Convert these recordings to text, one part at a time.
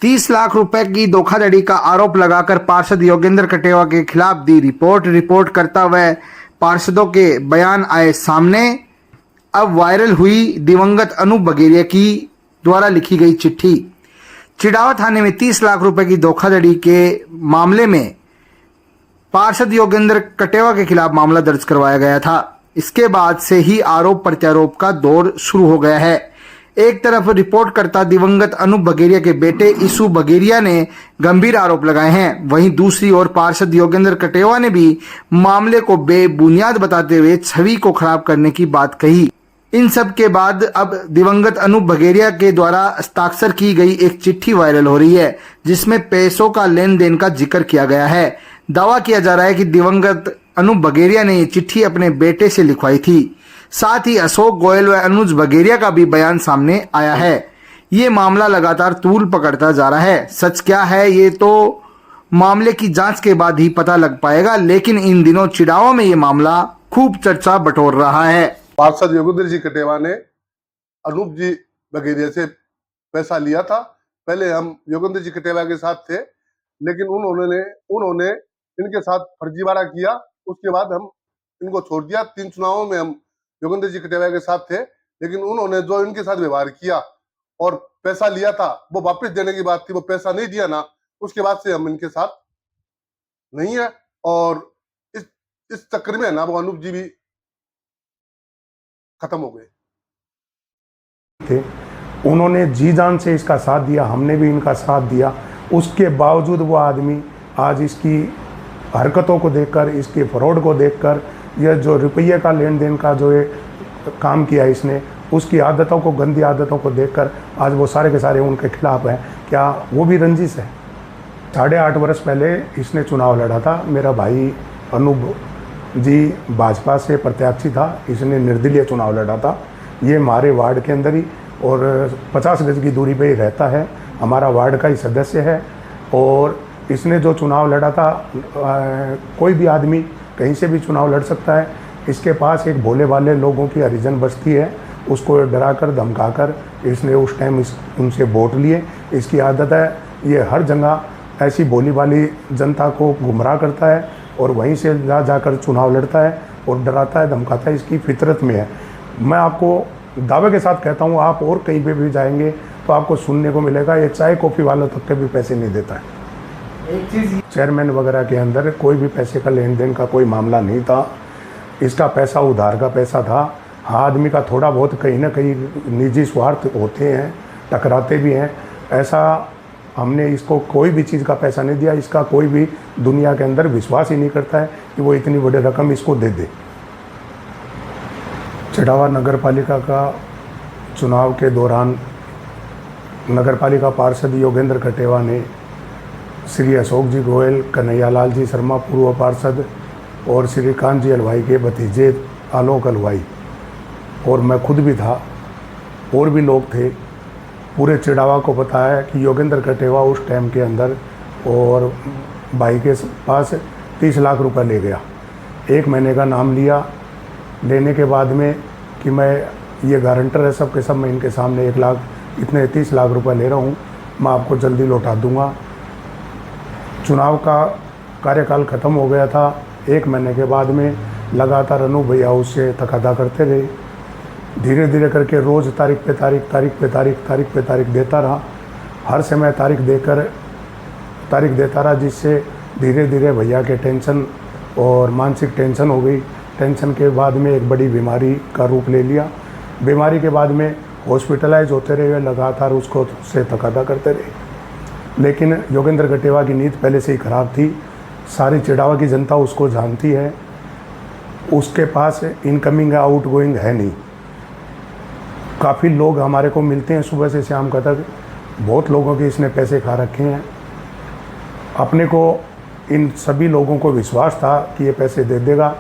30 लाख रुपए की धोखाधड़ी का आरोप लगाकर पार्षद योगेंद्र कटेवा के खिलाफ दी रिपोर्ट करता हुए पार्षदों के बयान आए सामने। अब वायरल हुई दिवंगत अनूप बगेरिया की द्वारा लिखी गई चिट्ठी। चिड़ावा थाने में 30 लाख रुपए की धोखाधड़ी के मामले में पार्षद योगेंद्र कटेवा के खिलाफ मामला दर्ज करवाया गया था। इसके बाद से ही आरोप प्रत्यारोप का दौर शुरू हो गया है। एक तरफ रिपोर्टकर्ता दिवंगत अनूप बगेरिया के बेटे ईसु बगेरिया ने गंभीर आरोप लगाए हैं, वहीं दूसरी ओर पार्षद योगेंद्र कटेवा ने भी मामले को बेबुनियाद बताते हुए छवि को खराब करने की बात कही। इन सब के बाद अब दिवंगत अनूप बगेरिया के द्वारा हस्ताक्षर की गई एक चिट्ठी वायरल हो रही है, जिसमें पैसों का लेन देन का जिक्र किया गया है। दावा किया जा रहा है कि दिवंगत अनूप बगेरिया ने ये चिट्ठी अपने बेटे से लिखवाई थी। साथ ही अशोक गोयल व अनुज बगेरिया का भी बयान सामने आया है। ये मामला लगातार तूल पकड़ता जा रहा है। सच क्या है ये तो मामले की जांच के बाद ही पता लग पाएगा, लेकिन इन दिनों चिड़ावा में ये मामला खूब चर्चा बटोर रहा है। पार्षद योगेंद्र जी कटेवा ने अनूप जी बगेरिया से पैसा लिया था। पहले हम योगेंद्र जी कटेवा के साथ थे, लेकिन उन्होंने इनके साथ फर्जीवाड़ा किया। उसके बाद हम इनको छोड़ दिया। 3 चुनावों में हम योगेंद्र जी कटेवा के साथ थे, लेकिन उन्होंने जो इनके साथ व्यवहार किया और पैसा लिया था वो वापस देने की बात थी, वो पैसा नहीं दिया ना, उसके बाद से हम इनके साथ नहीं है। और इस चक्कर में ना वो अनूप जी भी खत्म हो गए थे। उन्होंने जी जान से इसका साथ दिया, हमने भी इनका साथ दिया। उसके बावजूद वो आदमी आज इसकी हरकतों को देखकर, इसके फ्रॉड को देखकर, यह जो रुपये का लेन देन का जो ये काम किया इसने, उसकी आदतों को, गंदी आदतों को देखकर आज वो सारे के सारे उनके खिलाफ हैं। क्या वो भी रंजिश है? 8.5 वर्ष पहले इसने चुनाव लड़ा था। मेरा भाई अनूप जी भाजपा से प्रत्याशी था। इसने निर्दलीय चुनाव लड़ा था। ये हमारे वार्ड के अंदर ही और 50 गज की दूरी पे ही रहता है। हमारा वार्ड का ही सदस्य है। और इसने जो चुनाव लड़ा था, कोई भी आदमी कहीं से भी चुनाव लड़ सकता है। इसके पास एक भोले भाले लोगों की हरिजन बस्ती है, उसको डराकर धमकाकर इसने उस टाइम उनसे वोट लिए। इसकी आदत है, ये हर जगह ऐसी भोली भाली जनता को गुमराह करता है और वहीं से जाकर चुनाव लड़ता है और डराता है, धमकाता है। इसकी फितरत में है। मैं आपको दावे के साथ कहता हूँ, आप और कहीं पे भी जाएंगे तो आपको सुनने को मिलेगा, ये चाय कॉफ़ी वालों तक के भी पैसे नहीं देता है। एक चीज चेयरमैन वगैरह के अंदर कोई भी पैसे का लेन देन का कोई मामला नहीं था। इसका पैसा उधार का पैसा था। हाँ, आदमी का थोड़ा बहुत कहीं ना कहीं निजी स्वार्थ होते हैं, टकराते भी हैं। ऐसा हमने इसको कोई भी चीज़ का पैसा नहीं दिया। इसका कोई भी दुनिया के अंदर विश्वास ही नहीं करता है कि वो इतनी बड़ी रकम इसको दे दे। चिड़ावा नगर पालिका का चुनाव के दौरान नगर पालिका पार्षद योगेंद्र कटेवा ने श्री अशोक जी गोयल, कन्हैयालाल जी शर्मा पूर्व पार्षद और श्री कांत जी हलवाई के भतीजे आलोक हलवाई, और मैं खुद भी था, और भी लोग थे, पूरे चिड़ावा को पता है कि योगेंद्र कटेवा उस टाइम के अंदर और भाई के पास 30 लाख रुपए ले गया। 1 महीने का नाम लिया। लेने के बाद में कि मैं ये गारंटर है सब के सब, मैं इनके सामने 30 लाख रुपए ले रहा हूँ, मैं आपको जल्दी लौटा दूँगा। चुनाव का कार्यकाल ख़त्म हो गया था। 1 महीने के बाद में लगातार अनूप भैया उससे तकादा करते रहे। धीरे धीरे करके रोज़ तारीख पे तारीख देता रहा। हर समय तारीख देता रहा, जिससे धीरे धीरे भैया के टेंशन और मानसिक टेंशन हो गई। टेंशन के बाद में एक बड़ी बीमारी का रूप ले लिया। बीमारी के बाद में हॉस्पिटलाइज होते रहे, लगातार उससे तकादा करते रहे। लेकिन योगेंद्र कटेवा की नीयत पहले से ही ख़राब थी। सारी चिड़ावा की जनता उसको जानती है। उसके पास इनकमिंग आउटगोइंग है नहीं। काफ़ी लोग हमारे को मिलते हैं सुबह से शाम तक। बहुत लोगों के इसने पैसे खा रखे हैं। अपने को इन सभी लोगों को विश्वास था कि ये पैसे दे देगा,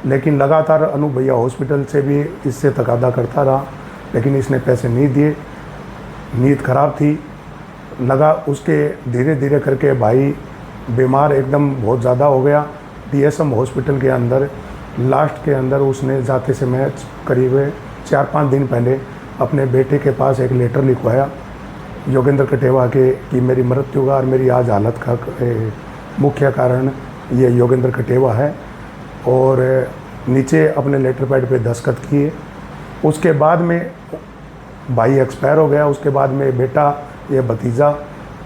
लेकिन लगातार अनूप भैया हॉस्पिटल से भी इससे तकादा करता रहा, लेकिन इसने पैसे नहीं दिए। नीयत ख़राब थी। लगा उसके धीरे धीरे करके भाई बीमार एकदम बहुत ज़्यादा हो गया। DSM हॉस्पिटल के अंदर लास्ट के अंदर उसने जाते समय करीब 4-5 दिन पहले अपने बेटे के पास एक लेटर लिखवाया योगेंद्र कटेवा के की मेरी मृत्यु का और मेरी आज हालत का मुख्य कारण ये योगेंद्र कटेवा है। और नीचे अपने लेटर पैड पे दस्तखत किए। उसके बाद में भाई एक्सपायर हो गया। उसके बाद में बेटा ये भतीजा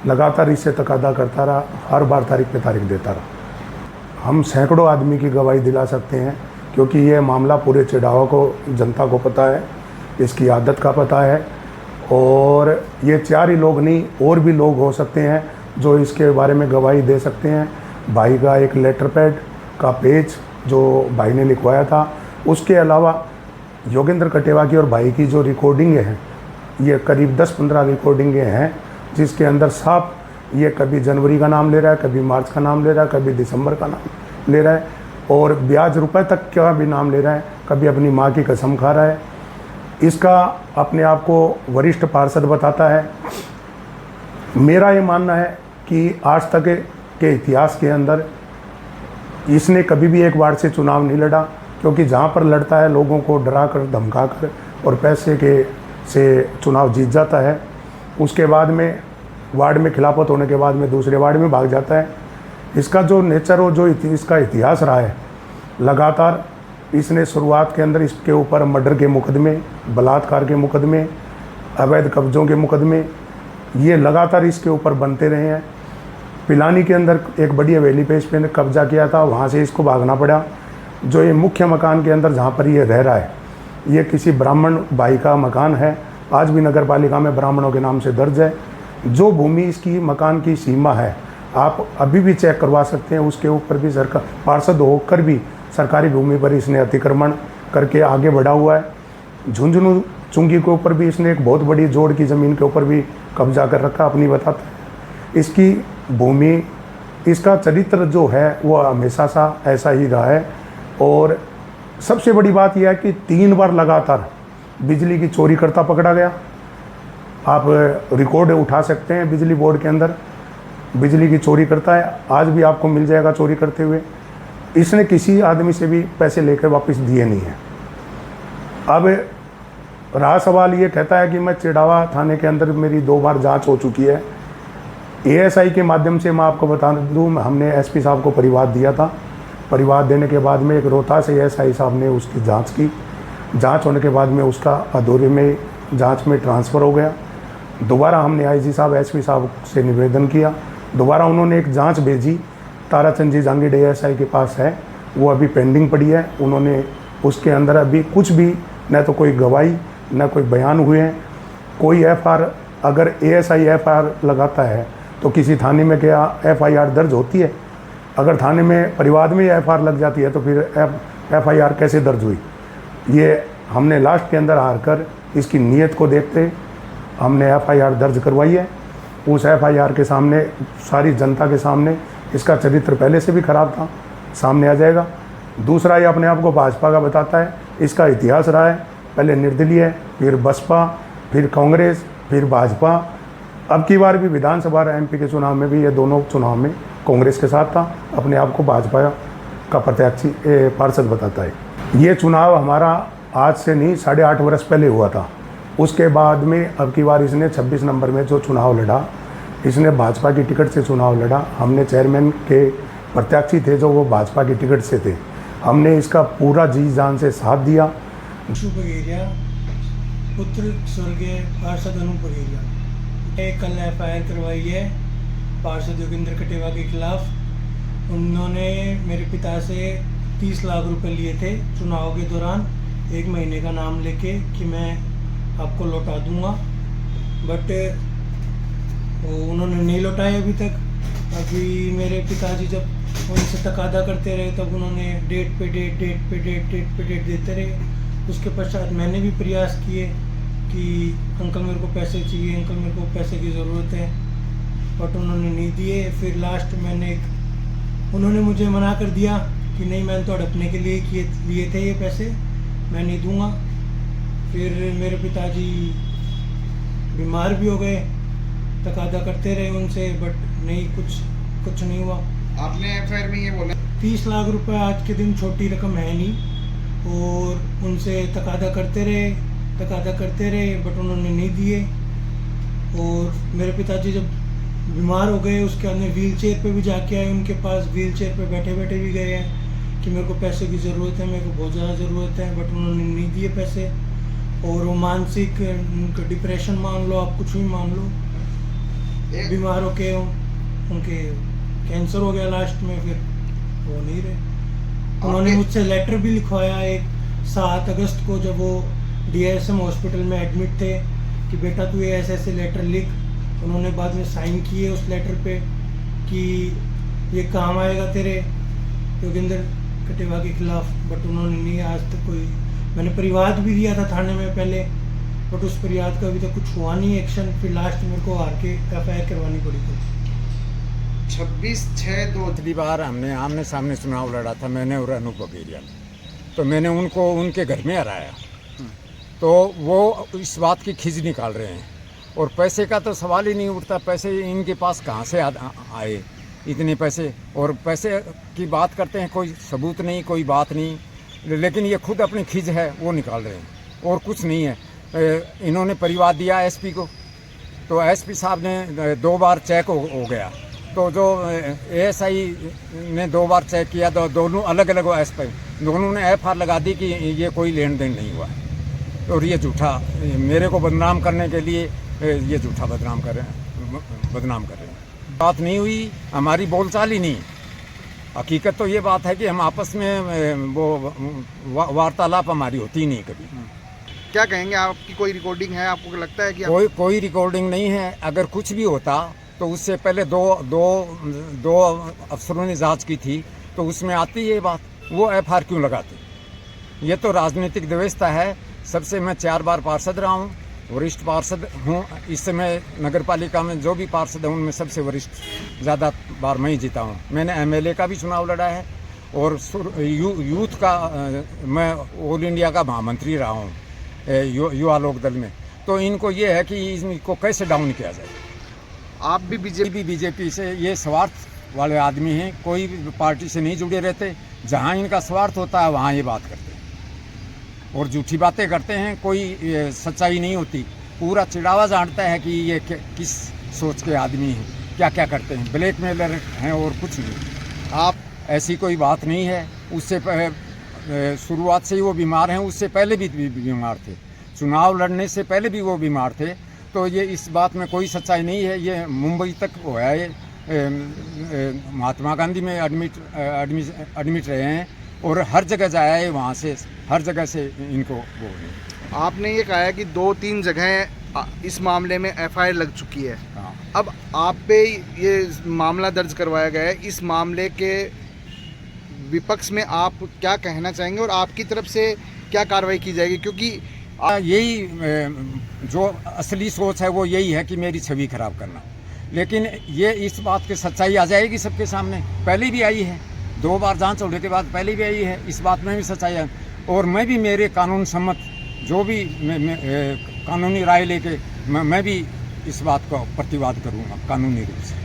लगातार इससे तकादा करता रहा, हर बार तारीख पे तारीख देता रहा। हम सैकड़ों आदमी की गवाही दिला सकते हैं, क्योंकि ये मामला पूरे चिड़ावा को, जनता को पता है, इसकी आदत का पता है। और ये 4 ही लोग नहीं, और भी लोग हो सकते हैं जो इसके बारे में गवाही दे सकते हैं। भाई का एक लेटर पैड का पेज जो भाई ने लिखवाया था, उसके अलावा योगेंद्र कटेवा की और भाई की जो रिकॉर्डिंगें हैं, ये करीब 10-15 रिकॉर्डिंगें हैं, जिसके अंदर साफ ये कभी जनवरी का नाम ले रहा है, कभी मार्च का नाम ले रहा है, कभी दिसंबर का नाम ले रहा है, और ब्याज रुपए तक का भी नाम ले रहा है, कभी अपनी माँ की कसम खा रहा है। इसका अपने आप को वरिष्ठ पार्षद बताता है। मेरा ये मानना है कि आज तक के इतिहास के अंदर इसने कभी भी एक वार्ड से चुनाव नहीं लड़ा, क्योंकि जहाँ पर लड़ता है लोगों को डरा कर, धमका कर और पैसे के से चुनाव जीत जाता है। उसके बाद में वार्ड में खिलाफत होने के बाद में दूसरे वार्ड में भाग जाता है। इसका जो नेचर और जो इसका इतिहास रहा है, लगातार इसने शुरुआत के अंदर इसके ऊपर मर्डर के मुकदमे, बलात्कार के मुकदमे, अवैध कब्जों के मुकदमे, ये लगातार इसके ऊपर बनते रहे हैं। पिलानी के अंदर एक बड़ी हवेली पे इस पे कब्जा किया था, वहाँ से इसको भागना पड़ा। जो ये मुख्य मकान के अंदर जहाँ पर ये रह रहा है, ये किसी ब्राह्मण भाई का मकान है, आज भी नगर पालिका में ब्राह्मणों के नाम से दर्ज है। जो भूमि इसकी मकान की सीमा है, आप अभी भी चेक करवा सकते हैं, उसके ऊपर भी सरकार पार्षद होकर भी सरकारी भूमि पर इसने अतिक्रमण करके आगे बढ़ा हुआ है। झुंझुनू चुंगी के ऊपर भी इसने एक बहुत बड़ी जोड़ की ज़मीन के ऊपर भी कब्जा कर रखा, अपनी बताता है। इसकी भूमि, इसका चरित्र जो है वो हमेशा सा ऐसा ही रहा है। और सबसे बड़ी बात यह है कि 3 बार लगातार बिजली की चोरी करता पकड़ा गया। आप रिकॉर्ड उठा सकते हैं, बिजली बोर्ड के अंदर बिजली की चोरी करता है, आज भी आपको मिल जाएगा चोरी करते हुए। इसने किसी आदमी से भी पैसे लेकर वापस दिए नहीं हैं। अब रहा सवाल, ये कहता है कि मैं चिड़ावा थाने के अंदर मेरी 2 बार जांच हो चुकी है। एएसआई के माध्यम से मैं आपको बता दूं, हमने एसपी साहब को परिवाद दिया था। परिवाद देने के बाद में एक रोहतास एएसआई साहब ने उसकी जांच की। जांच होने के बाद में उसका अधूरे में जांच में ट्रांसफ़र हो गया। दोबारा हमने आईजी साहब, एसपी साहब से निवेदन किया। दोबारा उन्होंने एक जांच भेजी, ताराचंद जी जांगीड़ एएसआई के पास है, वो अभी पेंडिंग पड़ी है। उन्होंने उसके अंदर अभी कुछ भी, न तो कोई गवाही न कोई बयान हुए हैं। कोई एफआईआर, अगर एएसआई एफआईआर लगाता है तो किसी थाने में क्या एफआईआर दर्ज होती है? अगर थाने में परिवाद में एफआईआर लग जाती है तो फिर एफआईआर कैसे दर्ज हुई? ये हमने लास्ट के अंदर हार कर इसकी नीयत को देखते हमने एफआईआर दर्ज करवाई है। उस एफआईआर के सामने, सारी जनता के सामने, इसका चरित्र पहले से भी खराब था, सामने आ जाएगा। दूसरा, ये अपने आप को भाजपा का बताता है। इसका इतिहास रहा है, पहले निर्दलीय, फिर बसपा, फिर कांग्रेस, फिर भाजपा। अब की बार भी विधानसभा और एमपी के चुनाव में भी ये दोनों चुनाव में कांग्रेस के साथ था। अपने आप को भाजपा का प्रत्याशी पार्षद बताता है। ये चुनाव हमारा आज से नहीं, 8.5 वर्ष पहले हुआ था। उसके बाद में अब की बार इसने 26 नंबर में जो चुनाव लड़ा, इसने भाजपा की टिकट से चुनाव लड़ा। हमने चेयरमैन के प्रत्याशी थे जो वो भाजपा की टिकट से थे। हमने इसका पूरा जी जान से साथ दिया। पुत्र स्वर्गीय पार्षद अनूप बघेरिया कल एफआईआर करवाई है पार्षद योगेंद्र कटेवा के खिलाफ। उन्होंने मेरे पिता से 30 लाख रुपए लिए थे चुनाव के दौरान, 1 महीने का नाम लेके कि मैं आपको लौटा दूंगा, बट उन्होंने नहीं लौटाए अभी तक। अभी मेरे पिताजी जब उनसे तकादा करते रहे तब उन्होंने डेट पे डेट देते रहे। उसके पश्चात मैंने भी प्रयास किए कि अंकल मेरे को पैसे चाहिए, अंकल मेरे को पैसे की ज़रूरत है, बट उन्होंने नहीं दिए। फिर लास्ट उन्होंने मुझे मना कर दिया कि नहीं, मैंने तो अपने के लिए लिए थे ये पैसे, मैं नहीं दूंगा। फिर मेरे पिताजी बीमार भी हो गए, तकादा करते रहे उनसे, बट नहीं, कुछ नहीं हुआ। आपने एफआईआर में ये बोला 30 लाख रुपए आज के दिन छोटी रकम है नहीं, और उनसे तकादा करते रहे, बट उन्होंने नहीं दिए। और मेरे पिताजी जब बीमार हो गए उसके अंदर व्हील चेयर पर भी जाके आए, उनके पास व्हील चेयर पर बैठे बैठे भी गए हैं कि मेरे को पैसे की ज़रूरत है, मेरे को बहुत ज़्यादा ज़रूरत है, बट उन्होंने नहीं दिए पैसे। और वो मानसिक उनका डिप्रेशन मान लो, आप कुछ भी मान लो, बीमार हो के उनके कैंसर हो गया लास्ट में, फिर वो नहीं रहे। उन्होंने मुझसे लेटर भी लिखवाया एक 7 अगस्त को, जब वो DSM हॉस्पिटल में एडमिट थे, कि बेटा तू ये ऐसे लेटर लिख। उन्होंने बाद में साइन किए उस लेटर पे कि ये काम आएगा तेरे योगेंद्र कटेवा के खिलाफ, बट उन्होंने नहीं आज तक कोई। मैंने परिवाद भी दिया था थाने में पहले, बट उस परिवाद का अभी तक कुछ हुआ नहीं एक्शन। फिर लास्ट मेरे को हार के FIR करवानी पड़ी थी। 26/6/2 पिछली बार हमने आमने सामने चुनाव लड़ा था, मैंने और अनूप बगेरिया ने, तो मैंने उनको उनके घर में हराया। तो वो इस बात की खिज निकाल रहे हैं, और पैसे का तो सवाल ही नहीं उठता। पैसे इनके पास कहाँ से आए इतने पैसे, और पैसे की बात करते हैं, कोई सबूत नहीं, कोई बात नहीं, लेकिन ये खुद अपनी खिज है वो निकाल रहे हैं, और कुछ नहीं है। इन्होंने परिवाद दिया SP को, तो SP साहब ने 2 बार चेक हो गया, तो जो ASI ने 2 बार चेक किया, तो दोनों अलग अलग SP दोनों ने FIR लगा दी कि ये कोई लेन देन नहीं हुआ, और ये झूठा मेरे को बदनाम करने के लिए ये झूठा बदनाम कर रहे हैं। बात नहीं हुई, हमारी बोलचाल ही नहीं। हकीकत तो ये बात है कि हम आपस में वो वार्तालाप हमारी होती ही नहीं कभी। क्या कहेंगे, आपकी कोई रिकॉर्डिंग है? आपको लगता है कि कोई रिकॉर्डिंग नहीं है। अगर कुछ भी होता तो उससे पहले दो अफसरों ने जांच की थी, तो उसमें आती ये बात, वो FIR क्यों लगाते? ये तो राजनीतिक व्यवस्था है। सबसे मैं 4 बार पार्षद रहा हूँ, वरिष्ठ पार्षद हूँ। इस समय नगर पालिका में जो भी पार्षद हैं उनमें सबसे वरिष्ठ ज़्यादा बार मैं ही जीता हूँ। मैंने MLA का भी चुनाव लड़ा है, और यूथ का मैं ऑल इंडिया का महामंत्री रहा हूँ युवा लोक दल में। तो इनको ये है कि इनको कैसे डाउन किया जाए। आप भी बीजेपी से ये स्वार्थ वाले आदमी हैं, कोई भी पार्टी से नहीं जुड़े रहते। जहाँ इनका स्वार्थ होता है वहाँ ये बात करते हैं, और झूठी बातें करते हैं, कोई सच्चाई नहीं होती। पूरा चिड़ावा जानता है कि ये किस सोच के आदमी हैं, क्या क्या करते हैं, ब्लैकमेलर हैं और कुछ नहीं। आप ऐसी कोई बात नहीं है। उससे शुरुआत से ही वो बीमार हैं, उससे पहले भी बीमार थे, चुनाव लड़ने से पहले भी वो बीमार थे। तो ये इस बात में कोई सच्चाई नहीं है। ये मुंबई तक हुआ है, महात्मा गांधी में एडमिट रहे हैं, और हर जगह जाया है, वहाँ से हर जगह से इनको वो है। आपने ये कहा है कि 2-3 जगह इस मामले में FIR लग चुकी है। हाँ। अब आप पे ये मामला दर्ज करवाया गया है, इस मामले के विपक्ष में आप क्या कहना चाहेंगे, और आपकी तरफ से क्या कार्रवाई की जाएगी? क्योंकि यही जो असली सोच है वो यही है कि मेरी छवि खराब करना। लेकिन ये इस बात की सच्चाई आ जाएगी सबके सामने, पहले भी आई है, 2 बार जांच होने के बाद पहले भी आई है, इस बात में भी सच्चाई है। और मैं भी मेरे कानून सम्मत जो भी कानूनी राय लेके मैं भी इस बात का प्रतिवाद करूँगा कानूनी रूप से।